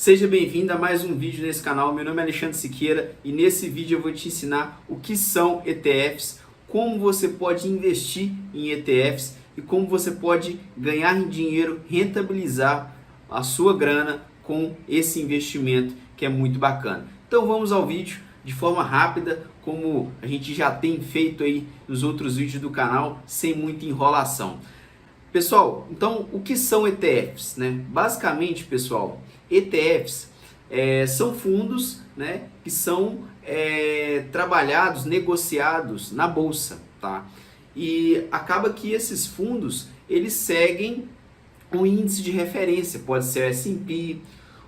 Seja bem-vindo a mais um vídeo nesse canal. Meu nome é Alexandre Siqueira e nesse vídeo eu vou te ensinar o que são ETFs, como você pode investir em ETFs e como você pode ganhar dinheiro, rentabilizar a sua grana com esse investimento que é muito bacana. Então vamos ao vídeo de forma rápida, como a gente já tem feito aí nos outros vídeos do canal, sem muita enrolação. Pessoal, então o que são ETFs, né? Basicamente, pessoal, ETFs são fundos, né, que são trabalhados, negociados na bolsa, tá? E acaba que esses fundos, eles seguem um índice de referência, pode ser o S&P,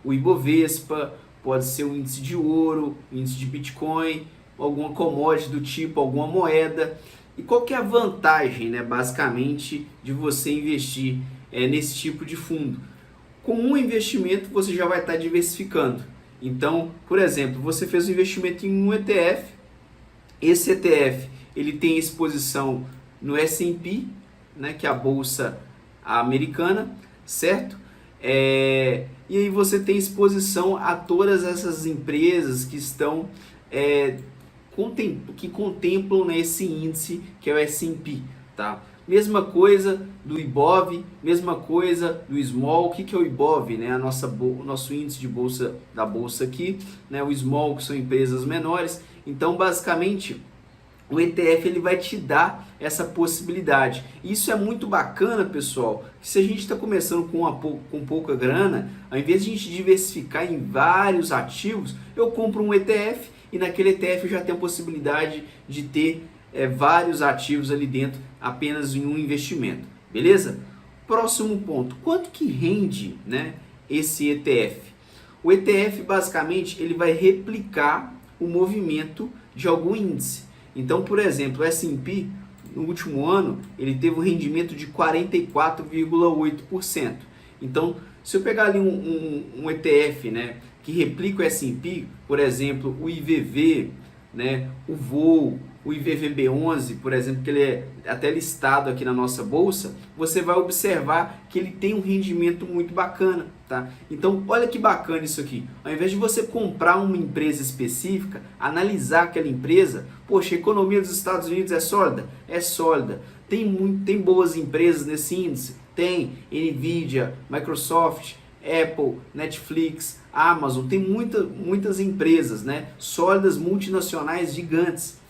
o Ibovespa, pode ser o índice de ouro, o índice de Bitcoin, alguma commodity do tipo, alguma moeda. E qual que é a vantagem, né, basicamente, de você investir nesse tipo de fundo? Com um investimento você já vai estar diversificando. Então, por exemplo, você fez um investimento em um ETF, esse ETF ele tem exposição no S&P, né, que é a bolsa americana, certo? E aí você tem exposição a todas essas empresas que estão que contemplam, né, esse índice que é o S&P, tá? Mesma coisa do IBOV, mesma coisa do Small. O que é o IBOV, né? O nosso índice de bolsa da bolsa aqui, né? O Small, que são empresas menores. Então, basicamente, o ETF ele vai te dar essa possibilidade. Isso é muito bacana, pessoal. Se a gente está começando com pouca grana, ao invés de a gente diversificar em vários ativos, eu compro um ETF e naquele ETF eu já tenho a possibilidade de ter vários ativos ali dentro apenas em um investimento. Beleza? Próximo ponto. Quanto que rende, né, esse ETF? O ETF basicamente ele vai replicar o movimento de algum índice. Então, por exemplo, o S&P, no último ano, ele teve um rendimento de 44,8%. Então, se eu pegar ali um ETF, né, que replica o S&P, por exemplo, o IVV, né, o VOO, o IVVB11, por exemplo, que ele é até listado aqui na nossa bolsa, você vai observar que ele tem um rendimento muito bacana, tá? Então, olha que bacana isso aqui. Ao invés de você comprar uma empresa específica, analisar aquela empresa, poxa, a economia dos Estados Unidos é sólida? É sólida. Tem boas empresas nesse índice? Tem. Nvidia, Microsoft, Apple, Netflix, Amazon, tem muitas empresas, né, sólidas, multinacionais, gigantes.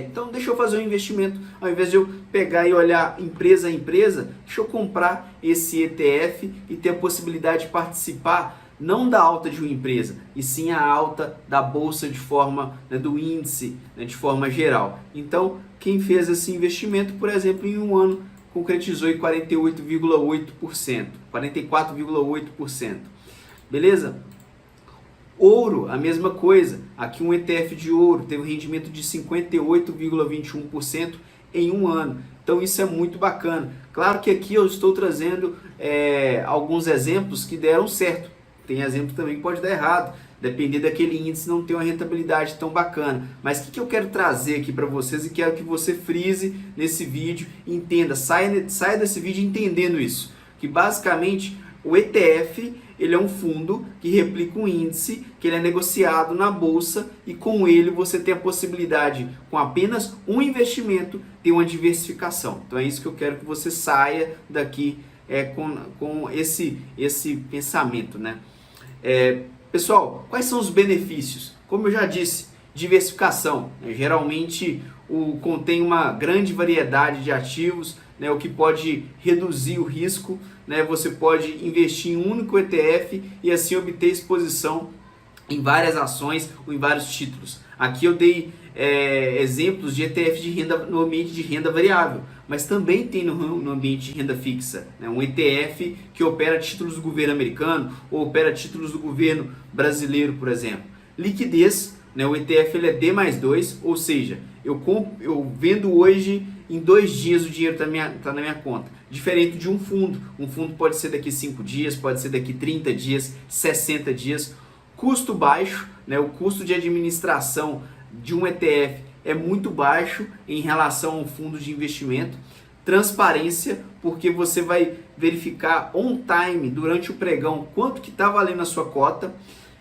Então deixa eu fazer um investimento, ao invés de eu pegar e olhar empresa a empresa, deixa eu comprar esse ETF e ter a possibilidade de participar não da alta de uma empresa, e sim a alta da bolsa de forma, né, do índice, né, de forma geral. Então quem fez esse investimento, por exemplo, em um ano, concretizou em 48,8%, 44,8%. Beleza? Ouro, a mesma coisa. Aqui um ETF de ouro teve um rendimento de 58,21% em um ano. Então isso é muito bacana. Claro que aqui eu estou trazendo alguns exemplos que deram certo. Tem exemplo também que pode dar errado, depender daquele índice não ter uma rentabilidade tão bacana. Mas o que eu quero trazer aqui para vocês e quero que você frise nesse vídeo, entenda, saia desse vídeo entendendo isso, que basicamente o ETF ele é um fundo que replica um índice, que ele é negociado na bolsa e com ele você tem a possibilidade, com apenas um investimento, ter uma diversificação. Então é isso que eu quero que você saia daqui com esse pensamento, né? Pessoal, quais são os benefícios? Como eu já disse, diversificação, né? Geralmente contém uma grande variedade de ativos, né, o que pode reduzir o risco, né? Você pode investir em um único ETF e assim obter exposição em várias ações ou em vários títulos. Aqui eu dei exemplos de ETF de renda no ambiente de renda variável, mas também tem no ambiente de renda fixa, né? Um ETF que opera títulos do governo americano ou opera títulos do governo brasileiro, por exemplo. Liquidez, né? O ETF ele é D+2, ou seja, eu vendo hoje, em 2 dias o dinheiro está na minha conta. Diferente de um fundo. Um fundo pode ser daqui 5 dias, pode ser daqui 30 dias, 60 dias. Custo baixo, né? O custo de administração de um ETF é muito baixo em relação ao fundo de investimento. Transparência, porque você vai verificar on time, durante o pregão, quanto que está valendo a sua cota.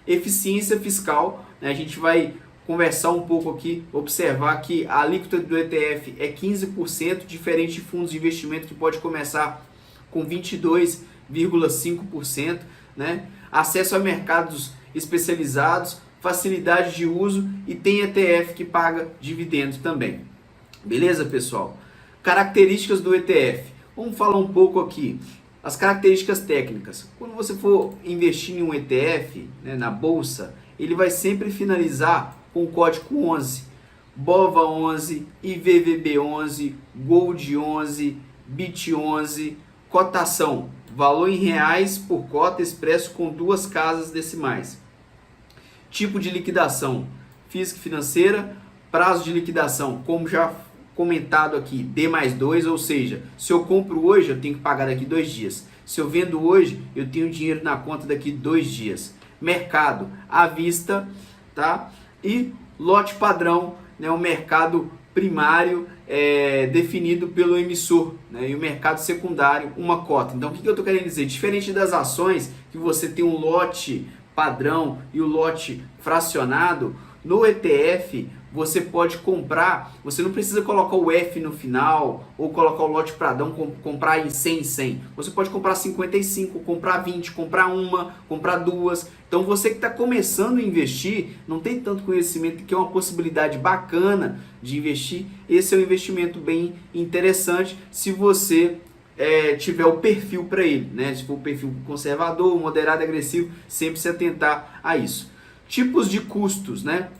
Eficiência fiscal, né? A gente vai conversar um pouco aqui, observar que a alíquota do ETF é 15%, diferente de fundos de investimento que pode começar com 22,5%, né? Acesso a mercados especializados, facilidade de uso e tem ETF que paga dividendos também. Beleza, pessoal? Características do ETF. Vamos falar um pouco aqui. As características técnicas. Quando você for investir em um ETF, né, na bolsa, ele vai sempre finalizar com o código 11. BOVA 11, IVVB 11, Gold 11, BIT 11, cotação. Valor em reais por cota expresso com 2 casas decimais. Tipo de liquidação. Física e financeira. Prazo de liquidação, como já comentado aqui, D+2, ou seja, se eu compro hoje, eu tenho que pagar daqui 2 dias. Se eu vendo hoje, eu tenho dinheiro na conta daqui 2 dias. Mercado à vista, tá? E lote padrão, né? O mercado primário definido pelo emissor, né? E o mercado secundário, uma cota. Então, o que eu estou querendo dizer? Diferente das ações, que você tem um lote padrão e o lote fracionado, no ETF você pode comprar, você não precisa colocar o F no final ou colocar o lote padrão, comprar em 100 em 100. Você pode comprar 55, comprar 20, comprar uma, comprar 2. Então você que está começando a investir, não tem tanto conhecimento, que é uma possibilidade bacana de investir. Esse é um investimento bem interessante se você tiver o perfil para ele, né? Se for um perfil conservador, moderado, agressivo, sempre se atentar a isso. Tipos de custos, né?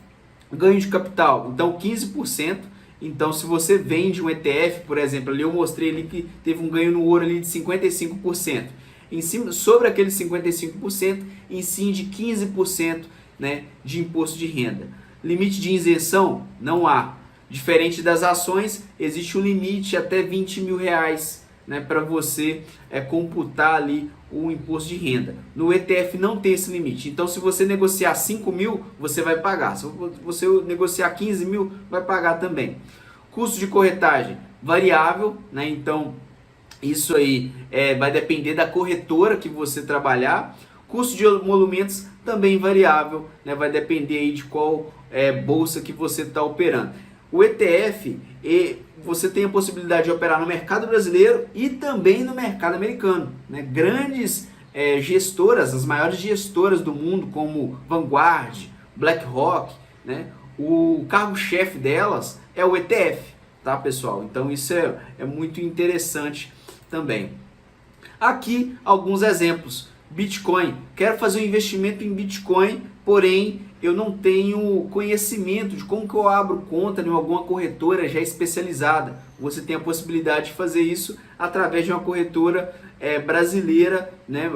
Ganho de capital, então 15%. Então, se você vende um ETF, por exemplo, ali eu mostrei ali que teve um ganho no ouro ali de 55%. Em cima, sobre aqueles 55%, em cima de 15%, né, de imposto de renda. Limite de isenção? Não há. Diferente das ações, existe um limite até 20 mil reais, né, para você computar ali o imposto de renda. No ETF não tem esse limite. Então, se você negociar 5 mil, você vai pagar. Se você negociar 15 mil, vai pagar também. Custo de corretagem variável, né? Então, isso aí vai depender da corretora que você trabalhar. Custo de emolumentos também variável, né? Vai depender aí de qual bolsa que você está operando. O ETF, você tem a possibilidade de operar no mercado brasileiro e também no mercado americano, né? Grandes gestoras, as maiores gestoras do mundo, como Vanguard, BlackRock, né? O cargo-chefe delas é o ETF, tá, pessoal? Então isso é muito interessante também. Aqui alguns exemplos. Bitcoin. Quero fazer um investimento em Bitcoin, porém eu não tenho conhecimento de como que eu abro conta em alguma corretora já especializada. Você tem a possibilidade de fazer isso através de uma corretora brasileira, né,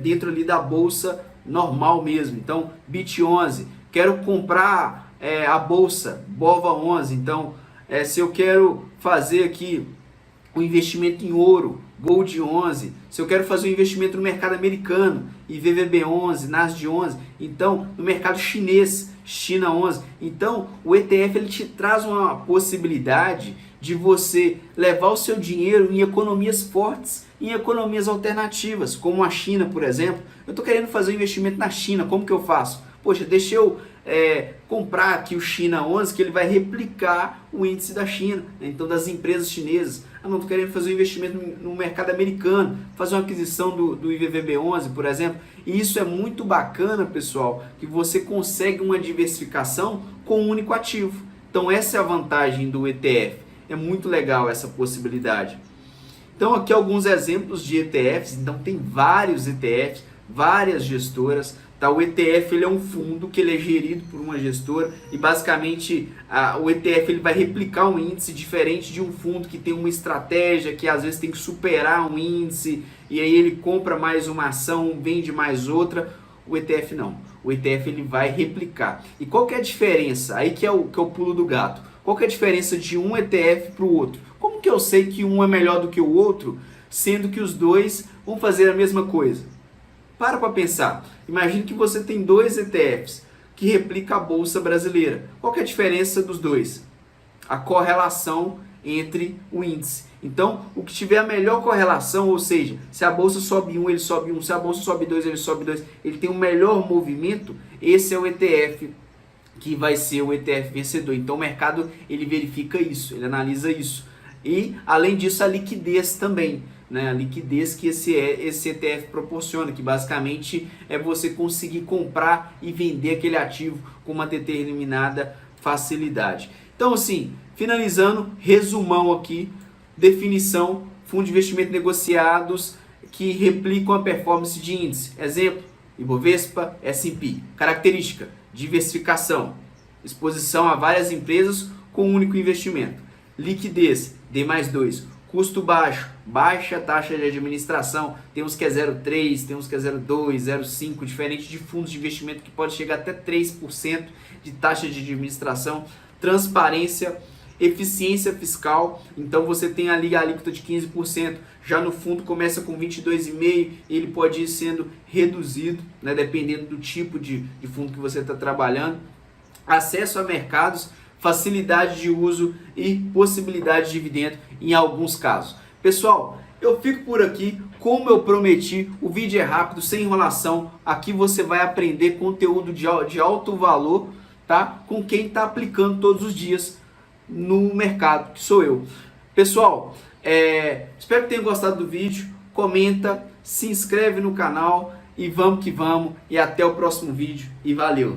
dentro ali da bolsa normal mesmo. Então, BIT11. Quero comprar a bolsa BOVA 11. Então, se eu quero fazer aqui um investimento em ouro, Gold 11, se eu quero fazer um investimento no mercado americano, IVVB 11, Nasdaq 11, então no mercado chinês, China 11, então o ETF ele te traz uma possibilidade de você levar o seu dinheiro em economias fortes, em economias alternativas, como a China, por exemplo. Eu estou querendo fazer um investimento na China, como que eu faço? Poxa, deixa eu comprar aqui o China 11, que ele vai replicar o índice da China, né? Então das empresas chinesas. Ah, não, estou querendo fazer um investimento no mercado americano, fazer uma aquisição do IVVB 11, por exemplo. E isso é muito bacana, pessoal, que você consegue uma diversificação com um único ativo. Então essa é a vantagem do ETF. É muito legal essa possibilidade. Então aqui alguns exemplos de ETFs. Então tem vários ETFs, várias gestoras. Tá? O ETF ele é um fundo que ele é gerido por uma gestora e basicamente o ETF ele vai replicar um índice diferente de um fundo que tem uma estratégia que às vezes tem que superar um índice e aí ele compra mais uma ação, vende mais outra. O ETF não. O ETF ele vai replicar. E qual que é a diferença? Aí que é o pulo do gato. Qual que é a diferença de um ETF para o outro? Como que eu sei que um é melhor do que o outro, sendo que os dois vão fazer a mesma coisa? Para pensar. Imagine que você tem 2 ETFs que replicam a Bolsa Brasileira. Qual que é a diferença dos dois? A correlação entre o índice. Então, o que tiver a melhor correlação, ou seja, se a bolsa sobe 1, ele sobe 1, se a bolsa sobe 2, ele sobe 2, ele tem um melhor movimento, esse é o ETF que vai ser o ETF vencedor. Então, o mercado ele verifica isso, ele analisa isso. E, além disso, a liquidez também. Né, a liquidez que esse ETF proporciona, que basicamente é você conseguir comprar e vender aquele ativo com uma determinada facilidade. Então, assim, finalizando, resumão aqui, definição, fundo de investimento negociados que replicam a performance de índice. Exemplo, Ibovespa, S&P. Característica, diversificação, exposição a várias empresas com um único investimento. Liquidez, D+2. Custo baixo, baixa taxa de administração, tem uns que é 0,3, tem uns que é 0,2, 0,5, diferente de fundos de investimento que pode chegar até 3% de taxa de administração. Transparência, eficiência fiscal, então você tem ali a alíquota de 15%, já no fundo começa com 22,5%, ele pode ir sendo reduzido, né, dependendo do tipo de fundo que você está trabalhando. Acesso a mercados, facilidade de uso e possibilidade de dividendo em alguns casos. Pessoal, eu fico por aqui. Como eu prometi, o vídeo é rápido, sem enrolação. Aqui você vai aprender conteúdo de alto valor, tá? Com quem está aplicando todos os dias no mercado, que sou eu. Pessoal, espero que tenham gostado do vídeo. Comenta, se inscreve no canal e vamos que vamos. E até o próximo vídeo e valeu!